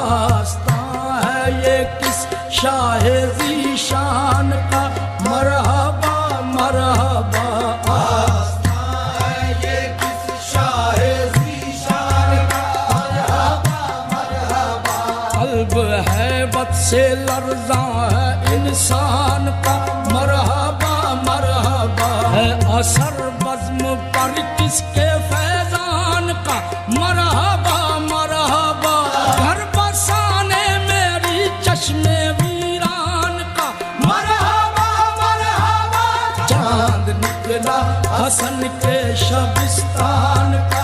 آستان ہے یہ کس شاہ ذیشان کا مرحبا مرحبا آستان ہے یہ کس شاہ ذیشان کا مرحبا مرحبا قلب ہیبت سے لرزاں ہے انسان کا مرحبا مرحبا ہے اثر بزم پر کس کے فیضان کا مرحبا مرحبا گھر بسانے میری چشم ویران کا مرحبا مرحبا چاند نکلا حسن کے شبستان کا